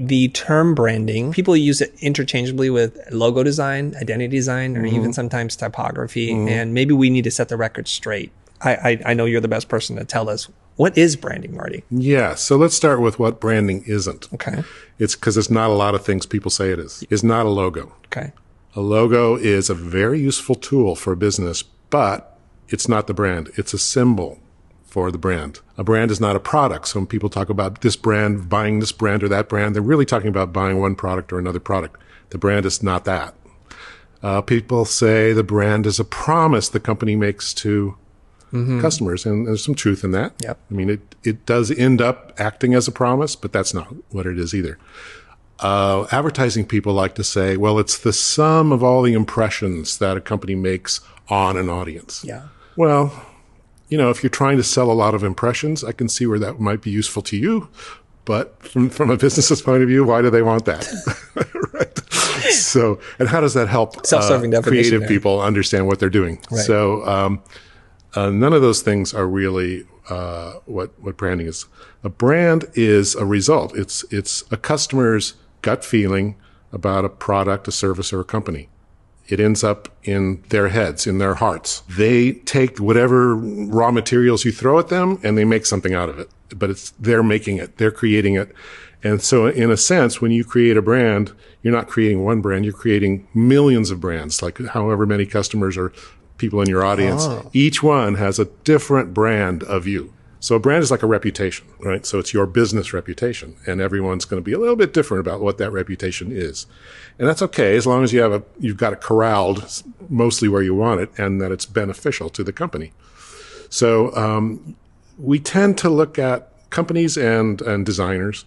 the term branding, people use it interchangeably with logo design, identity design, or even sometimes typography. And maybe we need to set the record straight. I know you're the best person to tell us, what is branding, Marty? Yeah. So let's start with what branding isn't. Okay. It's because it's not a lot of things people say it is. It's not a logo. Okay. A logo is a very useful tool for a business, but it's not the brand. It's a symbol for the brand. A brand is not a product. So when people talk about this brand, buying this brand or that brand, they're really talking about buying one product or another product. The brand is not that. People say the brand is a promise the company makes to customers, and there's some truth in that. Yep. I mean, it does end up acting as a promise, but that's not what it is either. Advertising people like to say, well, it's the sum of all the impressions that a company makes on an audience. Yeah. Well, you know, if you're trying to sell a lot of impressions, I can see where that might be useful to you. But from a business's point of view, why do they want that? Right. So, and how does that help Self-serving definition creative there. people understand what they're doing? Right. So, none of those things are really what branding is. A brand is a result. It's a customer's gut feeling about a product, a service, or a company. It ends up in their heads, in their hearts. They take whatever raw materials you throw at them and they make something out of it. But they're making it, they're creating it. And so in a sense, when you create a brand, you're not creating one brand, you're creating millions of brands, like however many customers or people in your audience. Oh. Each one has a different brand of you. So a brand is like a reputation, right? So it's your business reputation, and everyone's going to be a little bit different about what that reputation is. And that's okay as long as you've got it corralled mostly where you want it and that it's beneficial to the company. So we tend to look at companies and designers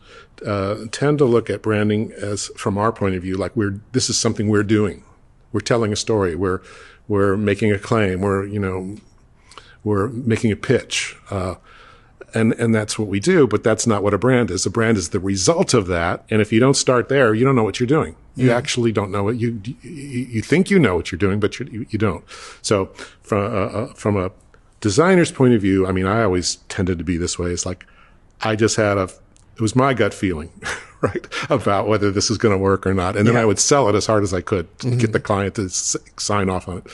tend to look at branding as, from our point of view, like this is something we're doing. We're telling a story. We're making a claim. We're making a pitch. And that's what we do, but that's not what a brand is. A brand is the result of that. And if you don't start there, you don't know what you're doing. You actually don't know what you think you know what you're doing, but you don't. So from a designer's point of view, I mean, I always tended to be this way. It's like, it was my gut feeling, right, about whether this is going to work or not. And then I would sell it as hard as I could to get the client to sign off on it.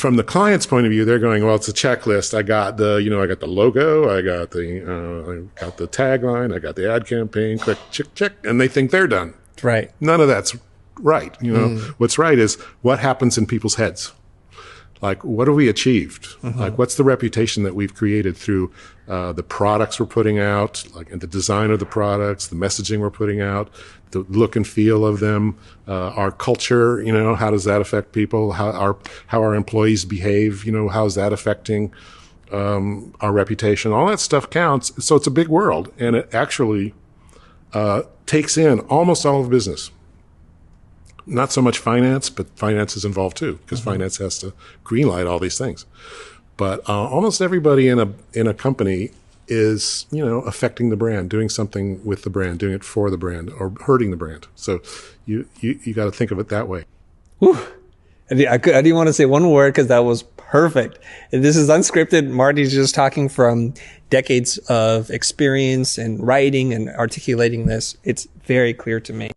From the client's point of view, they're going, well, it's a checklist. I got the logo, I got the tagline, I got the ad campaign, click, check, and they think they're done. Right. None of that's right. What's right is what happens in people's heads. Like, what have we achieved? Like, what's the reputation that we've created through the products we're putting out, like the design of the products, the messaging we're putting out, the look and feel of them, our culture, how does that affect people? How our employees behave, how is that affecting our reputation? All that stuff counts. So it's a big world, and it actually takes in almost all of business. Not so much finance, but finance is involved too, because finance has to greenlight all these things. But almost everybody in a company is, affecting the brand, doing something with the brand, doing it for the brand, or hurting the brand. So you got to think of it that way. Whew. I didn't want to say one word because that was perfect. This is unscripted. Marty's just talking from decades of experience and writing and articulating this. It's very clear to me.